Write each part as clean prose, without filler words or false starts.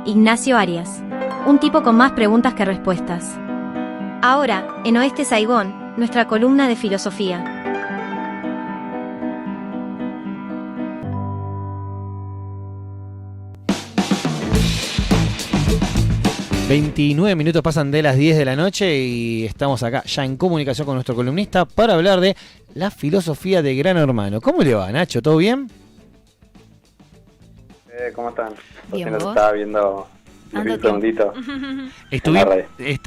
Ignacio Arias. Un tipo con más preguntas que respuestas. Ahora, en Oeste Saigón, nuestra columna de filosofía. ...29 minutos pasan de las 10 de la noche... ...y estamos acá ya en comunicación con nuestro columnista... ...para hablar de la filosofía de Gran Hermano. ¿Cómo le va, Nacho? ¿Todo bien? ¿Cómo están? Bien, nos ¿vos? estaba viendo un segundito.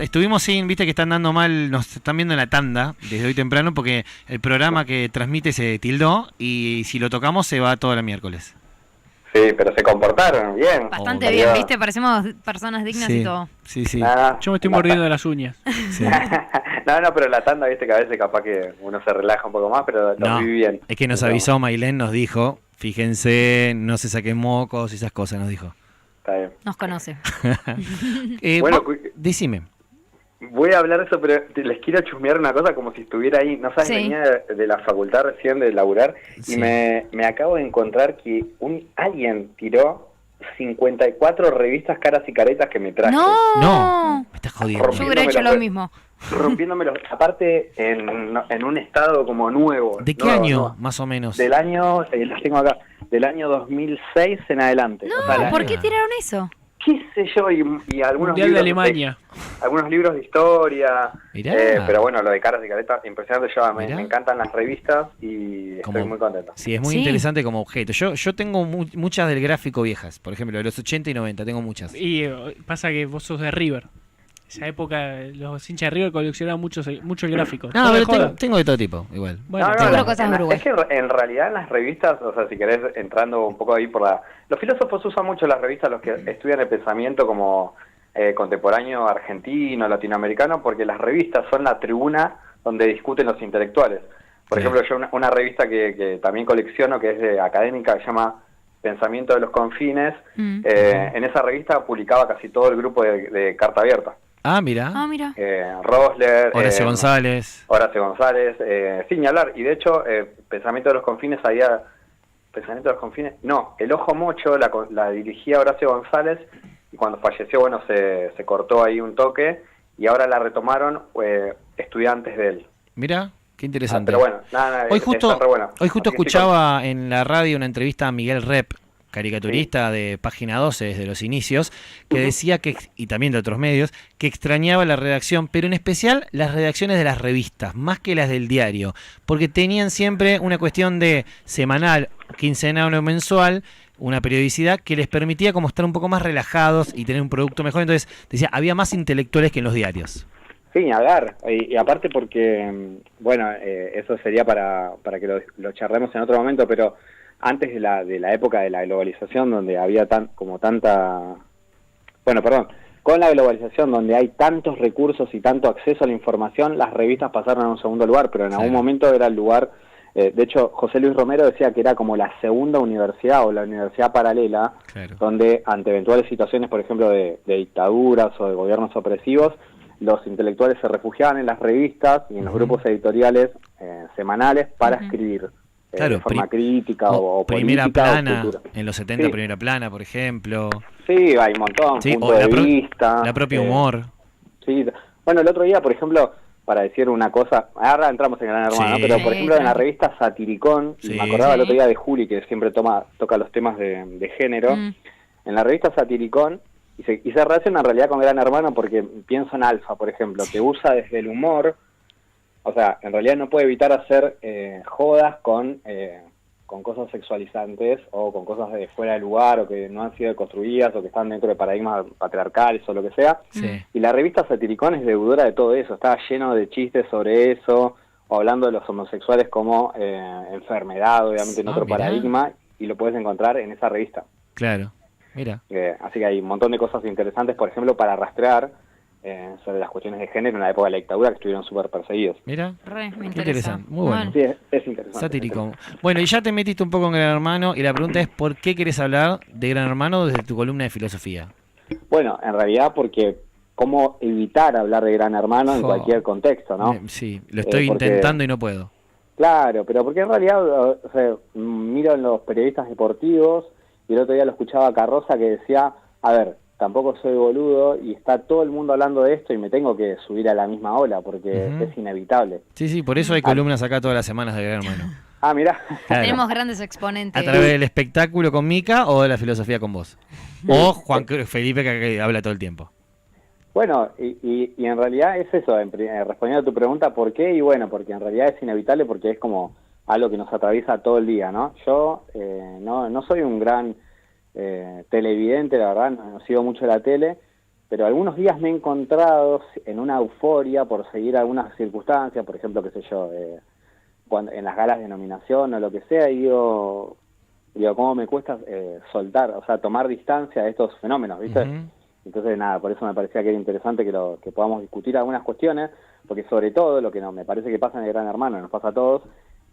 Estuvimos sin, viste que están dando mal... ...nos están viendo en la tanda desde hoy temprano... ...porque el programa que transmite se tildó... ...y si lo tocamos se va todo el miércoles. Sí, pero se comportaron bien. Bastante bien, ¿viste? Parecemos personas dignas y todo. Sí. Nada, Yo me estoy mordiendo las uñas. Sí. no, pero la tanda, viste que a veces capaz que uno se relaja un poco más, pero lo vi bien. Es que nos avisó Mailén, nos dijo... ...fíjense, no se saquen mocos y esas cosas, nos dijo. Está bien. Nos conoce. Bueno, decime. Voy a hablar de eso, pero les quiero chusmear una cosa como si estuviera ahí. No sabes, Sí. venía de la facultad recién de laburar Sí. y me acabo de encontrar que alguien tiró 54 revistas caras y caretas que me traje. No, me estás jodiendo. Yo hubiera hecho lo mismo. Rompiéndomelo, aparte en un estado como nuevo. ¿De qué Nuevo, año, nuevo. más o menos? Del año, las tengo acá, del año 2006 en adelante. No, O sea, ¿por qué tiraron eso? ¿Qué sé yo? Y algunos Mundial libros de Alemania. algunos libros de historia. Mirá. Pero bueno, lo de caras y caretas, impresionante. Me Mirá. encantan las revistas y estoy muy contento. Sí, es muy Sí. interesante como objeto. Yo tengo muchas del gráfico viejas, por ejemplo, de los 80 y 90, tengo muchas. Y pasa que vos sos de River. Esa época los hinchas de River coleccionaban mucho el gráfico. No, Fuera de pero joda. tengo de todo tipo, igual. Bueno, No, Seguro no, cosas de Uruguay. es que en realidad en las revistas, o sea, si querés entrando un poco ahí por la... Los filósofos usan mucho las revistas, los que estudian el pensamiento como contemporáneo argentino, latinoamericano, porque las revistas son la tribuna donde discuten los intelectuales. Por Bien. ejemplo, yo una revista que también colecciono, que es académica, que se llama Pensamiento de los Confines, en esa revista publicaba casi todo el grupo de Carta Abierta. Ah, mira. Ah, mira. Rosler, Horacio González. Horacio González, sin ni hablar. Y de hecho, Pensamiento de los Confines Pensamiento de los Confines, no, El Ojo Mocho la dirigía Horacio González y cuando falleció, bueno, se cortó ahí un toque y ahora la retomaron estudiantes de él. Mira, qué interesante. Pero bueno, nada, Hoy justo está re buena. Hoy justo Así que escuchaba en la radio una entrevista a Miguel Rep, caricaturista de Página 12 desde los inicios, que decía que, y también de otros medios, que extrañaba la redacción, pero en especial las redacciones de las revistas, más que las del diario, porque tenían siempre una cuestión de semanal, quincenal o mensual, una periodicidad que les permitía como estar un poco más relajados y tener un producto mejor. Entonces, decía, había más intelectuales que en los diarios. Sí, ni hablar. Y aparte porque, bueno, eso sería para que lo charlemos en otro momento, pero antes de la época de la globalización, donde había con la globalización, donde hay tantos recursos y tanto acceso a la información, las revistas pasaron a un segundo lugar, pero en algún momento era el lugar, de hecho, José Luis Romero decía que era como la segunda universidad o la universidad paralela, Claro. donde ante eventuales situaciones, por ejemplo, de dictaduras o de gobiernos opresivos, los intelectuales se refugiaban en las revistas y en los grupos editoriales semanales para escribir. Claro, De forma crítica o primera política plana, o cultura. en los 70 Sí. Primera Plana, por ejemplo. Sí, hay un montón, Sí, punto o de la vista. la propia humor. Sí, bueno, el otro día, por ejemplo, para decir una cosa, ahora entramos en Gran Hermano, Sí. pero por Sí, ejemplo en la tranqui. revista Satiricón, y Sí. me acordaba el Sí. otro día de Juli, que siempre toca los temas de género, en la revista Satiricón, y se relaciona en realidad con Gran Hermano porque pienso en Alfa, por ejemplo, que usa desde el humor, o sea, en realidad no puede evitar hacer jodas con cosas sexualizantes o con cosas de fuera de lugar o que no han sido construidas o que están dentro de paradigmas patriarcales o lo que sea. Sí. Y la revista Satiricón es deudora de todo eso, está lleno de chistes sobre eso, o hablando de los homosexuales como enfermedad, obviamente en otro mirá. paradigma, y lo puedes encontrar en esa revista. Claro, mira. Así que hay un montón de cosas interesantes, por ejemplo, para rastrear sobre las cuestiones de género en la época de la dictadura, que estuvieron súper perseguidos. Mira, Re, me qué interesa. interesante, muy bueno. Sí, es interesante. Satírico. Bueno, y ya te metiste un poco en Gran Hermano y la pregunta es ¿por qué querés hablar de Gran Hermano desde tu columna de filosofía? Bueno, en realidad porque cómo evitar hablar de Gran Hermano en Jo. cualquier contexto, ¿no? Sí, lo estoy porque- intentando y no puedo. Claro, pero porque en realidad, o sea, miro en los periodistas deportivos y el otro día lo escuchaba a Carroza que decía, a ver, tampoco soy boludo y está todo el mundo hablando de esto y me tengo que subir a la misma ola porque es inevitable. Sí, por eso hay columnas acá todas las semanas de Gran Hermano. Ah, mirá. Claro. Tenemos grandes exponentes. A través del espectáculo con Mica o de la filosofía con vos. O Juan Felipe que habla todo el tiempo. Bueno, y en realidad es eso, respondiendo a tu pregunta, ¿por qué? Y bueno, porque en realidad es inevitable porque es como algo que nos atraviesa todo el día, ¿no? Yo no soy un gran televidente, la verdad, no sigo mucho la tele, pero algunos días me he encontrado en una euforia por seguir algunas circunstancias, por ejemplo, qué sé yo, en las galas de nominación o lo que sea, y digo, cómo me cuesta soltar, o sea, tomar distancia de estos fenómenos, ¿viste? Entonces, nada, por eso me parecía que era interesante que podamos discutir algunas cuestiones, porque sobre todo lo que me parece que pasa en el Gran Hermano, nos pasa a todos,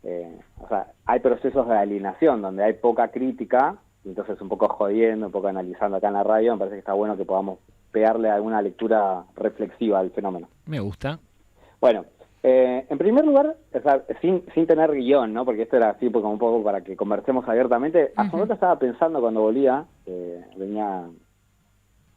o sea, hay procesos de alienación donde hay poca crítica, entonces un poco jodiendo, un poco analizando acá en la radio, me parece que está bueno que podamos pegarle alguna lectura reflexiva al fenómeno. Me gusta. Bueno, en primer lugar, o sea, sin tener guión, ¿no? Porque esto era así como un poco para que conversemos abiertamente. Hace un rato estaba pensando cuando volvía, venía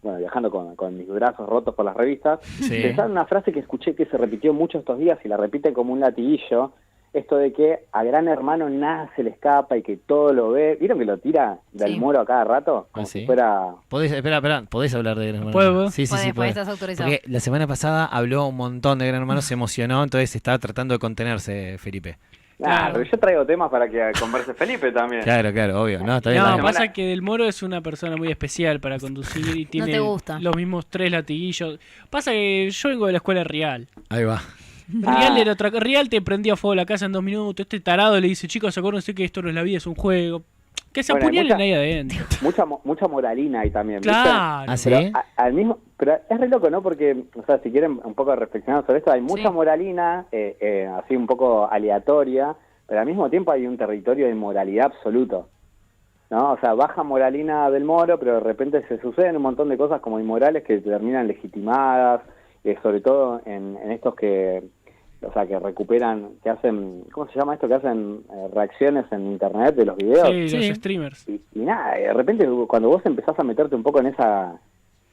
viajando con mis brazos rotos por las revistas, pensaba en una frase que escuché que se repitió mucho estos días y la repite como un latiguillo, esto de que a Gran Hermano nada se le escapa y que todo lo ve. ¿Vieron que lo tira del Moro a cada rato? Como si fuera... Espera, ¿podés hablar de Gran Hermano? ¿Puedo? Sí, Estás autorizado. Porque la semana pasada habló un montón de Gran Hermano, se emocionó, entonces estaba tratando de contenerse, Felipe. Claro, pero yo traigo temas para que converse Felipe también. Claro, obvio. No, está bien. No, pasa que Del Moro es una persona muy especial para conducir y tiene los mismos 3 latiguillos. Pasa que yo vengo de la escuela Real. Ahí va. Real era otra. Real te prendía fuego la casa en 2 minutos. Este tarado le dice, chicos, acuérdense que esto no es la vida, es un juego. Que se apuñalen ahí adentro. Mucha moralina ahí también. Claro. ¿Ah, sí? Pero es re loco, ¿no? Porque, o sea, si quieren un poco reflexionar sobre esto, hay mucha moralina, así un poco aleatoria, pero al mismo tiempo hay un territorio de moralidad absoluto, ¿no? O sea, baja moralina del Moro, pero de repente se suceden un montón de cosas como inmorales que terminan legitimadas, sobre todo en estos que... O sea, que recuperan, que hacen, ¿cómo se llama esto? Que hacen reacciones en internet de los videos. Sí, los streamers. Y nada, de repente cuando vos empezás a meterte un poco en esa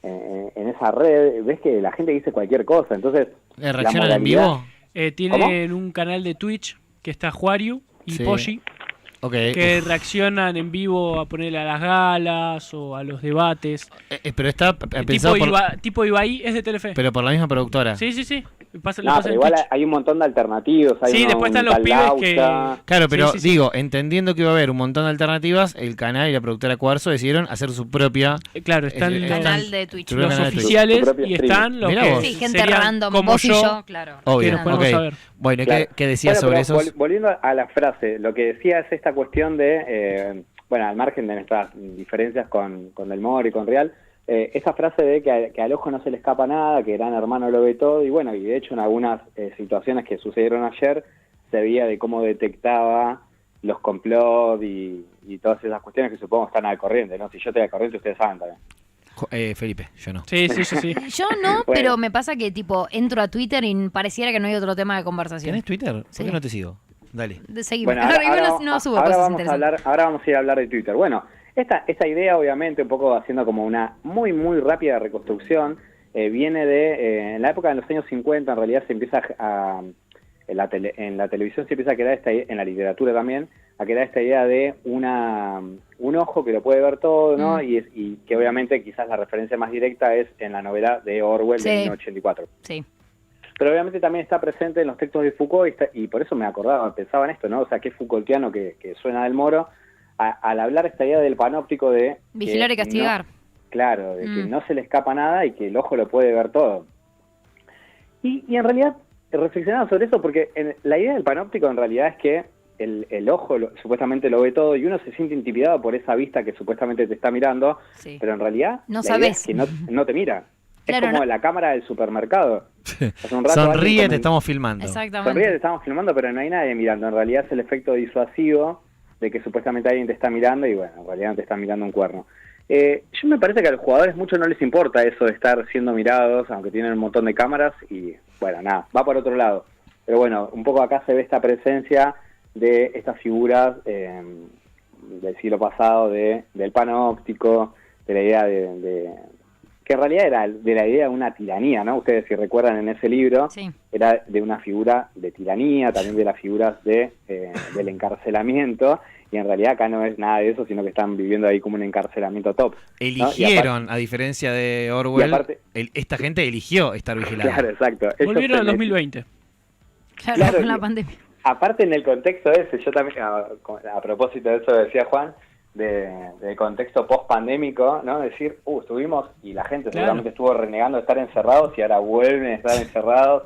red, ves que la gente dice cualquier cosa. Entonces, ¿reaccionan en vivo? Tienen un canal de Twitch que está Juario y Poggi. Que reaccionan en vivo a ponerle a las galas o a los debates. Pero está pensado tipo Ibai es de Telefe. Pero por la misma productora. Sí. Pero igual hay un montón de alternativas. Después están los pibes que... Claro, pero digo, entendiendo que iba a haber un montón de alternativas, el canal y la productora Cuarzo decidieron hacer su propia... Claro, están el canal de Twitch. Los oficiales y están los que... Sí, gente random, como vos y yo, claro. Obvio, saber. Bueno, ¿qué decías sobre eso? Volviendo a la frase, lo que decía es esta cuestión de, al margen de nuestras diferencias con Del Moro y con Real, esa frase de que al ojo no se le escapa nada, que Gran Hermano lo ve todo, y bueno, y de hecho en algunas situaciones que sucedieron ayer, se veía de cómo detectaba los complots y todas esas cuestiones que supongo están al corriente, ¿no? Si yo estoy al corriente, ustedes saben también. Felipe, yo no. Sí. Yo no, pero me pasa que tipo entro a Twitter y pareciera que no hay otro tema de conversación. ¿Tenés Twitter? Sí. ¿Por qué no te sigo? Dale. Seguimos. Bueno, ahora vamos a ir a hablar de Twitter. Bueno, esta idea, obviamente, un poco haciendo como una muy, muy rápida reconstrucción, viene de, en la época de los años 50, en realidad se empieza en la televisión se empieza a crear en la literatura también, a crear esta idea de un ojo que lo puede ver todo, ¿no? Y que obviamente quizás la referencia más directa es en la novela de Orwell de 1984. Sí. Pero obviamente también está presente en los textos de Foucault y por eso pensaba en esto, ¿no? O sea, que es Foucaultiano que suena Del Moro, al hablar esta idea del panóptico de... Vigilar y castigar. Claro, de que no se le escapa nada y que el ojo lo puede ver todo. Y en realidad, reflexionaba sobre eso porque la idea del panóptico en realidad es que el ojo supuestamente lo ve todo y uno se siente intimidado por esa vista que supuestamente te está mirando, pero en realidad no la idea es que no te mira. Claro, es como la cámara del supermercado. Sonríe, te estamos filmando. Exactamente. Sonríe, te estamos filmando, pero no hay nadie mirando. En realidad es el efecto disuasivo de que supuestamente alguien te está mirando y bueno, en realidad no te está mirando un cuerno. Yo me parece que a los jugadores mucho no les importa eso de estar siendo mirados, aunque tienen un montón de cámaras y bueno, nada, va por otro lado. Pero bueno, un poco acá se ve esta presencia de estas figuras del siglo pasado, del panóptico, de la idea que en realidad era de la idea de una tiranía, ¿no? Ustedes si recuerdan en ese libro, era de una figura de tiranía, también de las figuras del encarcelamiento, y en realidad acá no es nada de eso, sino que están viviendo ahí como un encarcelamiento top, ¿no? Eligieron, a diferencia de Orwell, esta gente eligió estar vigilada. Claro, exacto. Volvieron en 2020. Claro, con la pandemia. Aparte en el contexto ese, yo también, a propósito de eso decía Juan, del contexto post-pandémico, ¿no? Decir, estuvimos, y la gente seguramente estuvo renegando de estar encerrados y ahora vuelven a estar encerrados.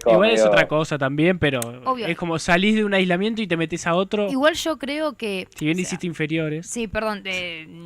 Igual es otra cosa también, pero es como salís de un aislamiento y te metes a otro. Igual yo creo que... Si bien hiciste inferiores. Sí, perdón,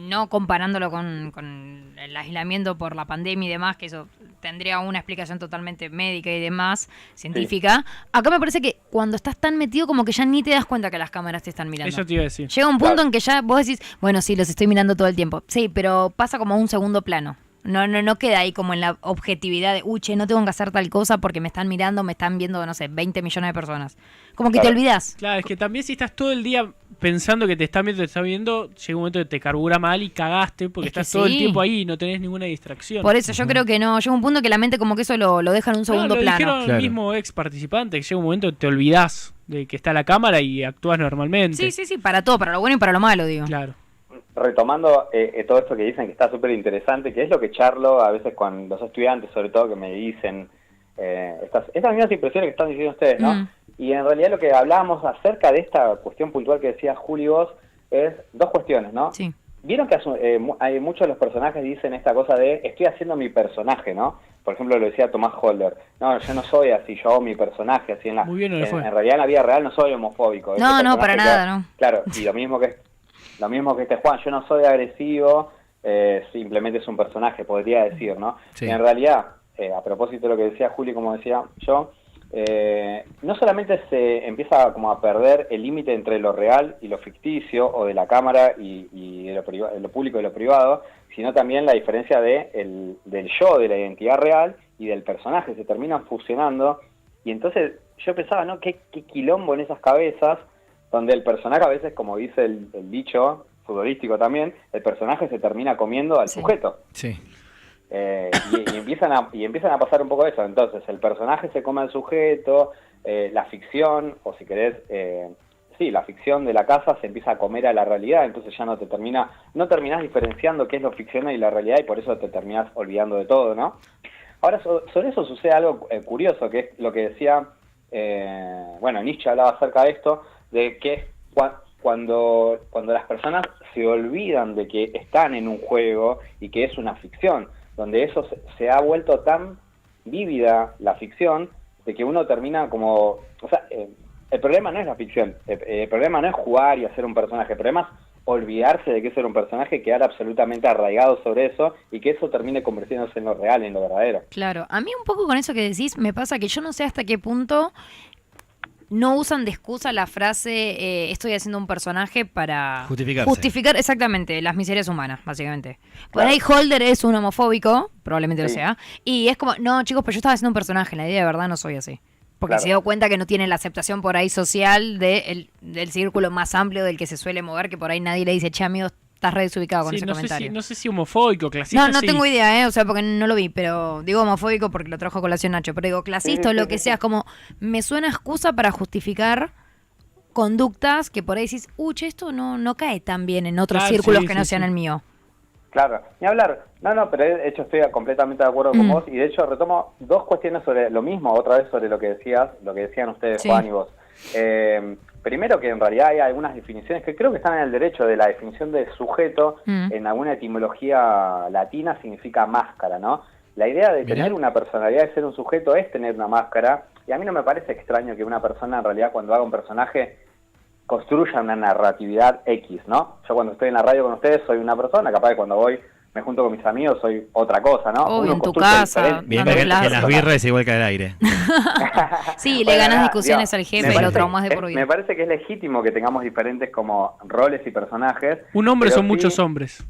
no comparándolo con el aislamiento por la pandemia y demás, que eso tendría una explicación totalmente médica y demás, científica. Sí. Acá me parece que cuando estás tan metido como que ya ni te das cuenta que las cámaras te están mirando. Eso te iba a decir. Llega un punto en que ya vos decís, bueno, sí, los estoy mirando todo el tiempo. Sí, pero pasa como a un segundo plano. No queda ahí como en la objetividad de, no tengo que hacer tal cosa porque me están mirando, me están viendo, no sé, 20 millones de personas. Como que te olvidás. Claro, es que también si estás todo el día pensando que te están viendo, llega un momento que te carbura mal y cagaste porque estás todo el tiempo ahí y no tenés ninguna distracción. Por eso yo creo que no, llega un punto que la mente como que eso lo deja en un segundo plano. Lo dijeron el mismo ex participante, que llega un momento que te olvidás de que está la cámara y actúas normalmente. Sí, para todo, para lo bueno y para lo malo, digo. Claro. Retomando todo esto que dicen que está súper interesante, que es lo que charlo a veces con los estudiantes, sobre todo, que me dicen estas mismas impresiones que están diciendo ustedes, ¿no? Y en realidad lo que hablábamos acerca de esta cuestión puntual que decía Juli vos, es dos cuestiones, ¿no? Sí. Vieron que hay muchos de los personajes dicen esta cosa de, estoy haciendo mi personaje, ¿no? Por ejemplo, lo decía Tomás Holder. No, yo no soy así, yo hago mi personaje así. Muy bien, en realidad en la vida real no soy homofóbico. No, para nada, ¿no? Claro, y lo mismo que este Juan, yo no soy agresivo, simplemente es un personaje, podría decir, ¿no? Sí. Y en realidad, a propósito de lo que decía Juli, como decía yo, no solamente se empieza como a perder el límite entre lo real y lo ficticio, o de la cámara y de lo público y lo privado, sino también la diferencia del yo, de la identidad real y del personaje, se terminan fusionando, y entonces yo pensaba, ¿no? Qué quilombo en esas cabezas, donde el personaje a veces, como dice el dicho futbolístico también, el personaje se termina comiendo al sujeto. Sí. Y empiezan a pasar un poco eso. Entonces, el personaje se come al sujeto, la ficción, o si querés, la ficción de la casa se empieza a comer a la realidad, entonces ya no terminás diferenciando qué es lo ficcional y la realidad, y por eso te terminás olvidando de todo, ¿no? Ahora, sobre eso sucede algo curioso, que es lo que decía, Nietzsche hablaba acerca de esto, de que cuando las personas se olvidan de que están en un juego y que es una ficción, donde eso se ha vuelto tan vívida la ficción, de que uno termina como... O sea, el problema no es la ficción, el problema no es jugar y hacer un personaje, el problema es olvidarse de que eso era un personaje, quedar absolutamente arraigado sobre eso y que eso termine convirtiéndose en lo real, en lo verdadero. Claro, a mí un poco con eso que decís me pasa que yo no sé hasta qué punto no usan de excusa la frase estoy haciendo un personaje para justificar exactamente las miserias humanas, básicamente. Por ahí Holder es un homofóbico, probablemente lo sea, y es como, no chicos, pero yo estaba haciendo un personaje, la idea de verdad no soy así. Porque se dio cuenta que no tiene la aceptación por ahí social del círculo más amplio del que se suele mover, que por ahí nadie le dice, che amigo, estás re desubicado con ese comentario. No sé si homofóbico, clasista. No tengo idea, o sea, porque no lo vi, pero digo homofóbico porque lo trajo a colación Nacho, pero digo clasista o lo que sea, es como, me suena excusa para justificar conductas que por ahí decís, che, esto no cae tan bien en otros círculos que no sean el mío. Claro, ni hablar. No, pero de hecho estoy completamente de acuerdo con vos, y de hecho retomo dos cuestiones sobre lo mismo, otra vez sobre lo que decían ustedes, Juan y vos. Primero, que en realidad hay algunas definiciones que creo que están en el derecho, de la definición de sujeto, en alguna etimología latina significa máscara, ¿no? La idea de tener una personalidad, de ser un sujeto, es tener una máscara, y a mí no me parece extraño que una persona en realidad cuando haga un personaje construya una narratividad X, ¿no? Yo cuando estoy en la radio con ustedes soy una persona, capaz que cuando me junto con mis amigos soy otra cosa, ¿no? Obvio, en tu casa. Bien, que las birras es igual que al aire. Sí, le ganas discusiones al jefe y lo traumas de por vida. Me parece que es legítimo que tengamos diferentes como roles y personajes. Un hombre son muchos hombres.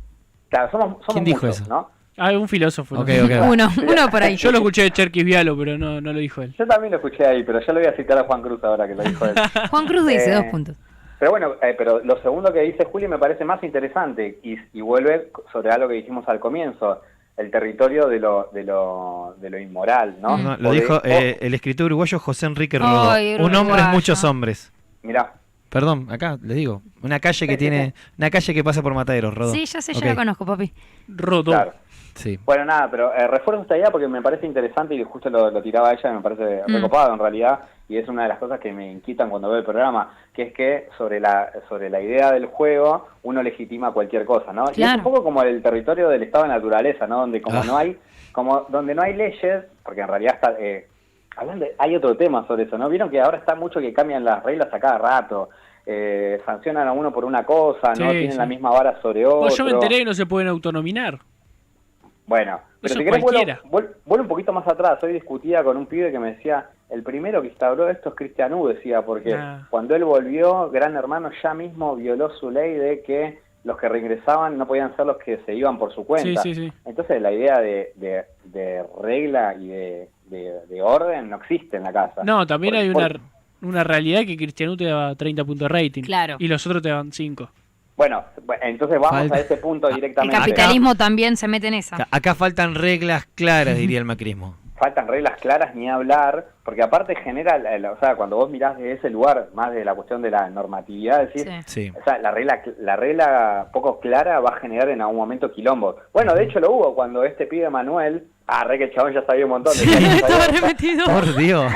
Claro, somos ¿Quién dijo eso? ¿no? Un filósofo. Okay. Uno por ahí. Yo lo escuché de Cherkis Vialo, pero no lo dijo él. Yo también lo escuché ahí, pero yo lo voy a citar a Juan Cruz ahora que lo dijo él. Juan Cruz dice 2 puntos. Pero bueno, pero lo segundo que dice Juli me parece más interesante y vuelve sobre algo que dijimos al comienzo. el territorio de lo inmoral, ¿no? No, lo dijo el escritor uruguayo José Enrique Rodó. Un hombre es muchos hombres. Mirá. Perdón, acá les digo, una calle que pasa por Mataderos, Rodó. Sí, ya sé, ya la conozco, papi. Rodó. Claro. Sí. Bueno, nada, pero refuerzo esta idea porque me parece interesante y justo lo tiraba ella y me parece recopado en realidad, y es una de las cosas que me inquietan cuando veo el programa, que es que sobre la idea del juego uno legitima cualquier cosa, ¿no? Claro. Y es un poco como el territorio del estado de naturaleza, ¿no? Donde donde no hay leyes, porque en realidad está hay otro tema sobre eso, ¿no? Vieron que ahora está mucho que cambian las reglas a cada rato. Sancionan a uno por una cosa, no tienen la misma vara sobre otro. Pues yo me enteré que no se pueden autonominar. Bueno, pero si querés vuelvo un poquito más atrás. Hoy discutía con un pibe que me decía, el primero que instauró esto es Cristian U, decía, porque cuando él volvió, Gran Hermano ya mismo violó su ley de que los que reingresaban no podían ser los que se iban por su cuenta. Sí. Entonces la idea de regla y de orden no existe en la casa. No, también hay una realidad que Cristian U te da 30 puntos de rating. Claro. Y los otros te dan 5. Bueno, entonces vamos a ese punto directamente. El capitalismo también se mete en esa. Acá faltan reglas claras, diría el macrismo. Faltan reglas claras, ni hablar, porque aparte genera, o sea, cuando vos mirás de ese lugar, más de la cuestión de la normatividad, es decir, o sea, la regla poco clara va a generar en algún momento quilombo. Bueno, de hecho lo hubo cuando este pibe Manuel, que el chabón ya sabía un montón de cosas. Estaba repetido. Por Dios.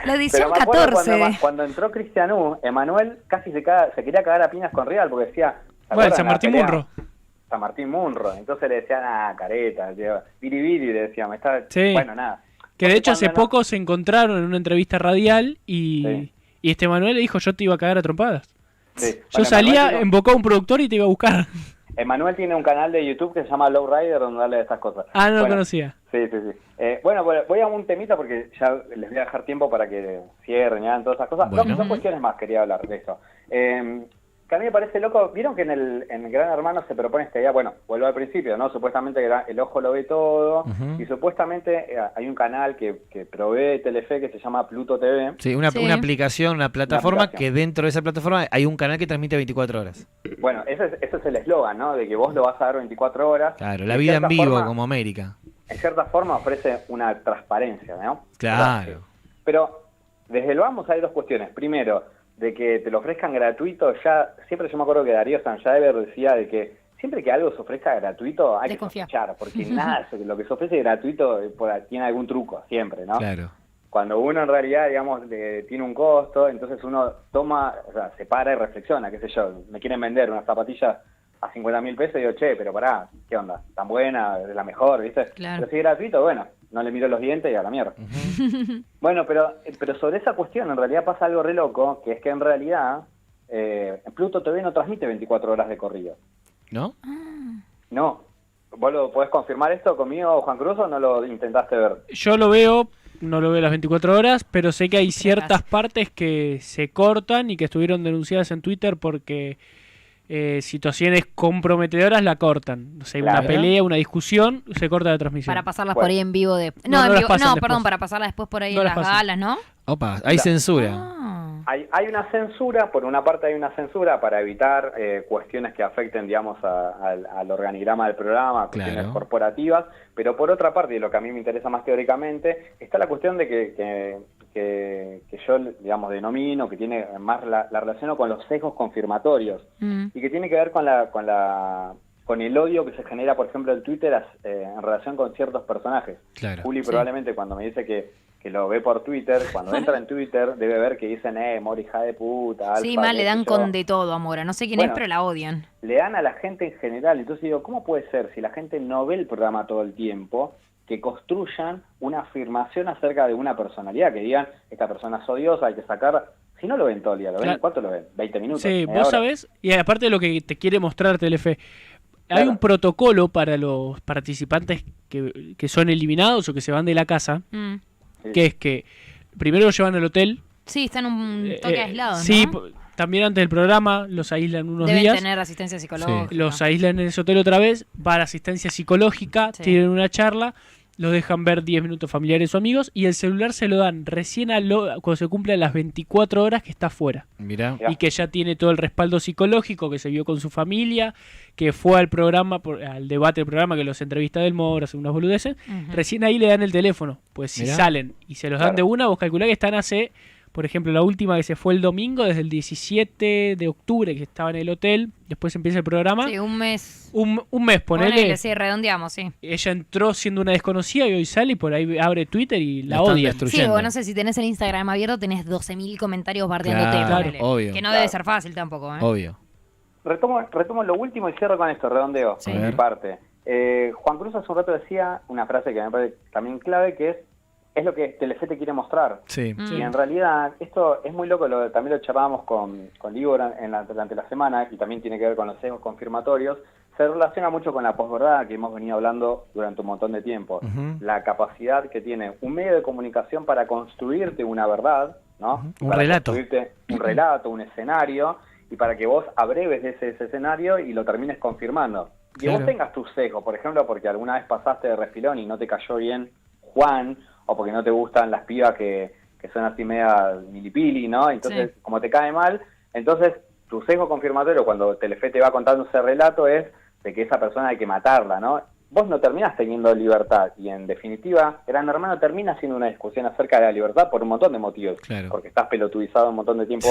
La edición 14. Cuando entró Cristian U, Emanuel casi se quería cagar a piñas con Real, porque decía... Bueno, San Martín Munro. San Martín Munro. Entonces le decían, careta, Biribiri, le decían, bueno, nada. Que de hecho hace poco se encontraron en una entrevista radial y este Manuel le dijo, yo te iba a cagar a trompadas. Sí. Yo salía, embocaba a un productor y te iba a buscar. Emanuel tiene un canal de YouTube que se llama Lowrider, donde habla de estas cosas. No lo conocía. Sí. Bueno, voy a un temita porque ya les voy a dejar tiempo para que cierren y hagan todas esas cosas. Bueno. Dos cuestiones más quería hablar de eso. Que a mí me parece loco, vieron que en Gran Hermano se propone esta idea, bueno, vuelvo al principio, ¿no? Supuestamente el ojo lo ve todo, y supuestamente hay un canal que provee Telefe que se llama Pluto TV. Sí, una aplicación, una plataforma que dentro de esa plataforma hay un canal que transmite 24 horas. Bueno, ese es el eslogan, ¿no? De que vos lo vas a ver 24 horas. Claro, la vida en vivo, como América. En cierta forma ofrece una transparencia, ¿no? Claro. Pero desde el vamos hay dos cuestiones. Primero, de que te lo ofrezcan gratuito, siempre yo me acuerdo que Darío Sanjaever decía de que siempre que algo se ofrezca gratuito hay que sospechar, porque nada, lo que se ofrece gratuito tiene algún truco, siempre, ¿no? Claro. Cuando uno en realidad, digamos, tiene un costo, entonces uno se para y reflexiona, qué sé yo, me quieren vender unas zapatillas a 50.000 pesos y digo, pero pará, ¿qué onda? ¿Tan buena? ¿Es la mejor? ¿Viste? Claro. Pero si es gratuito, bueno, no le miro los dientes y a la mierda. Bueno, pero sobre esa cuestión en realidad pasa algo re loco, que es que en realidad Pluto TV no transmite 24 horas de corrido. ¿No? No. ¿Vos lo podés confirmar esto conmigo, Juan Cruz, o no lo intentaste ver? Yo lo veo, no lo veo las 24 horas, pero sé que hay ciertas partes que se cortan y que estuvieron denunciadas en Twitter porque... situaciones comprometedoras la cortan. O sea, una pelea, una discusión, se corta la transmisión. Para pasarlas por ahí en vivo para pasarlas después por ahí en las galas, ¿no? Opa, hay censura. Hay una censura, por una parte hay una censura para evitar cuestiones que afecten, digamos, al organigrama del programa, cuestiones corporativas, pero por otra parte, y lo que a mí me interesa más teóricamente, está la cuestión de que yo, digamos, denomino, que tiene más la relaciono con los sesgos confirmatorios, y que tiene que ver con el odio que se genera, por ejemplo, en Twitter en relación con ciertos personajes. Claro. Juli probablemente cuando me dice que lo ve por Twitter, cuando entra en Twitter debe ver que dicen, Mora, hija de puta, alfa. Sí, más le dan con de todo a Mora, no sé quién es, pero la odian. Le dan a la gente en general, entonces digo, ¿cómo puede ser si la gente no ve el programa todo el tiempo, que construyan una afirmación acerca de una personalidad, que digan, esta persona es odiosa, hay que sacar... Si no lo ven todo el día, ¿lo ven? ¿Cuánto lo ven? ¿20 minutos? Sí, vos sabés, y aparte de lo que te quiere mostrar Telefe, hay un protocolo para los participantes que son eliminados o que se van de la casa, que es que primero los llevan al hotel. Sí, están un toque aislados, ¿no? Sí, también antes del programa los aíslan unos días. Deben tener asistencia psicológica. Los aíslan en ese hotel otra vez, va a la asistencia psicológica, tienen una charla los dejan ver 10 minutos familiares o amigos, y el celular se lo dan recién cuando se cumplen las 24 horas que está fuera. Mirá. Y que ya tiene todo el respaldo psicológico, que se vio con su familia, que fue al programa, al debate del programa, que los entrevista del Moro, hacen unas boludeces. Recién ahí le dan el teléfono. Pues si salen y se los dan de una, vos calculá que están hace... Por ejemplo, la última que se fue el domingo, desde el 17 de octubre, que estaba en el hotel, después empieza el programa. Sí, un mes. Un mes, ponele. Sí, redondeamos, sí. Ella entró siendo una desconocida y hoy sale y por ahí abre Twitter y la odia. Sí, o no sé, si tenés el Instagram abierto, tenés 12.000 comentarios bardeándote. Claro, obvio. Que no debe ser fácil tampoco, ¿eh? Obvio. Retomo lo último y cierro con esto, redondeo, Sí. por mi parte. Juan Cruz hace un rato decía una frase que me parece también clave, que es lo que Telefe te quiere mostrar. Sí. Y en realidad, esto es muy loco, también lo charlábamos con Igor durante la semana, y también tiene que ver con los sesgos confirmatorios. Se relaciona mucho con la posverdad que hemos venido hablando durante un montón de tiempo. La capacidad que tiene un medio de comunicación para construirte una verdad, ¿no? Un para relato. construirte un relato, un escenario, y para que vos abreves de ese escenario y lo termines confirmando. Y Claro. vos tengas tu sesgo, por ejemplo, porque alguna vez pasaste de refilón y no te cayó bien Juan, o porque no te gustan las pibas que son así media milipili, ¿no? Entonces, como te cae mal, entonces tu sesgo confirmatorio cuando Telefe te va contando ese relato es de que esa persona hay que matarla, ¿no? Vos no terminás teniendo libertad, y en definitiva, Gran Hermano termina siendo una discusión acerca de la libertad por un montón de motivos. Claro. Porque estás pelotudizado un montón de tiempo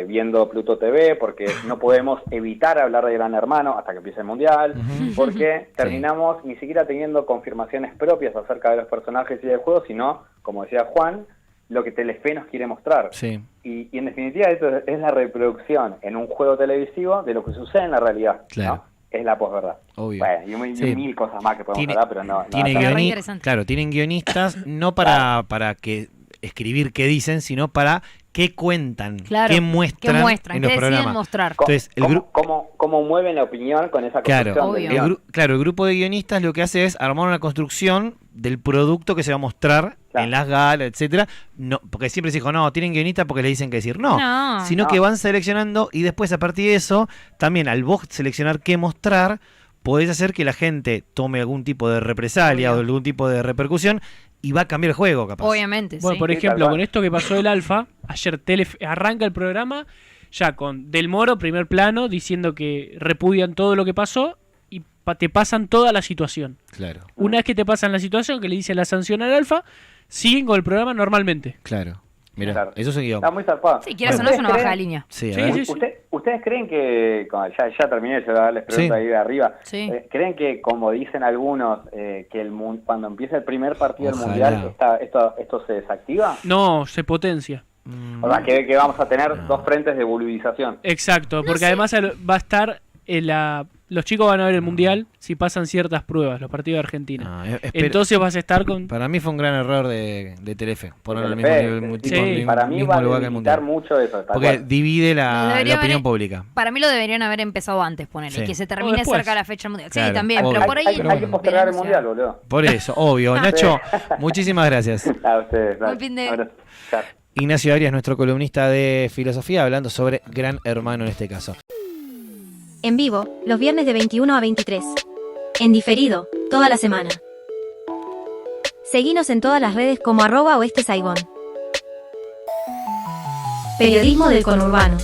viendo Pluto TV, porque no podemos evitar hablar de Gran Hermano hasta que empiece el Mundial, porque terminamos ni siquiera teniendo confirmaciones propias acerca de los personajes y del juego, sino, como decía Juan, lo que Telefe nos quiere mostrar. Sí. Y en definitiva eso es la reproducción en un juego televisivo de lo que sucede en la realidad. Claro. ¿no? Es la posverdad. Obvio. Bueno, y mil cosas más que podemos hablar, pero no. Tienen guionistas no para que escribir qué dicen, sino para qué cuentan, qué muestran en los programas. Mostrar. Entonces, ¿Cómo mueven la opinión con esa construcción del guión? El grupo de guionistas lo que hace es armar una construcción del producto que se va a mostrar en las galas, etcétera. No, porque siempre se dijo, no, tienen guionistas porque le dicen que decir. No, sino que van seleccionando, y después a partir de eso, también al vos seleccionar qué mostrar, podés hacer que la gente tome algún tipo de represalia o algún tipo de repercusión, y va a cambiar el juego, capaz. Obviamente, bueno, por ejemplo, con esto que pasó del Alfa, ayer arranca el programa ya con Del Moro, primer plano, diciendo que repudian todo lo que pasó y te pasan toda la situación. Claro. Una vez que te pasan la situación, que le dicen la sanción al Alfa, siguen con el programa normalmente. Claro. Mirá, eso es un guión. Está muy zarpado. Sí, quieras o no, es una baja de línea. Sí, ¿Ustedes creen que, ya terminé, yo les pregunto ahí de arriba, creen que, como dicen algunos, que cuando empieza el primer partido del Mundial, esto se desactiva? No, se potencia. O sea, que vamos a tener dos frentes de boludización. Exacto, porque además va a estar los chicos van a ver el Mundial si pasan ciertas pruebas, los partidos de Argentina. Entonces vas a estar con... Para mí fue un gran error de Telefe, ponerlo al mismo sí, nivel. Para mí va a limitar mucho eso. Porque divide la opinión pública. Para mí lo deberían haber empezado antes, ponerle, que se termine cerca la fecha del Mundial. Claro, sí, también, obvio. pero por ahí... Hay que postergar el Mundial, boludo. Por eso, obvio. Nacho, muchísimas gracias. A ustedes. Buen fin de... Ignacio Arias, nuestro columnista de filosofía, hablando sobre Gran Hermano en este caso. En vivo, los viernes de 21 a 23. En diferido, toda la semana. Seguinos en todas las redes como @oeste Saigón. Periodismo del conurbano.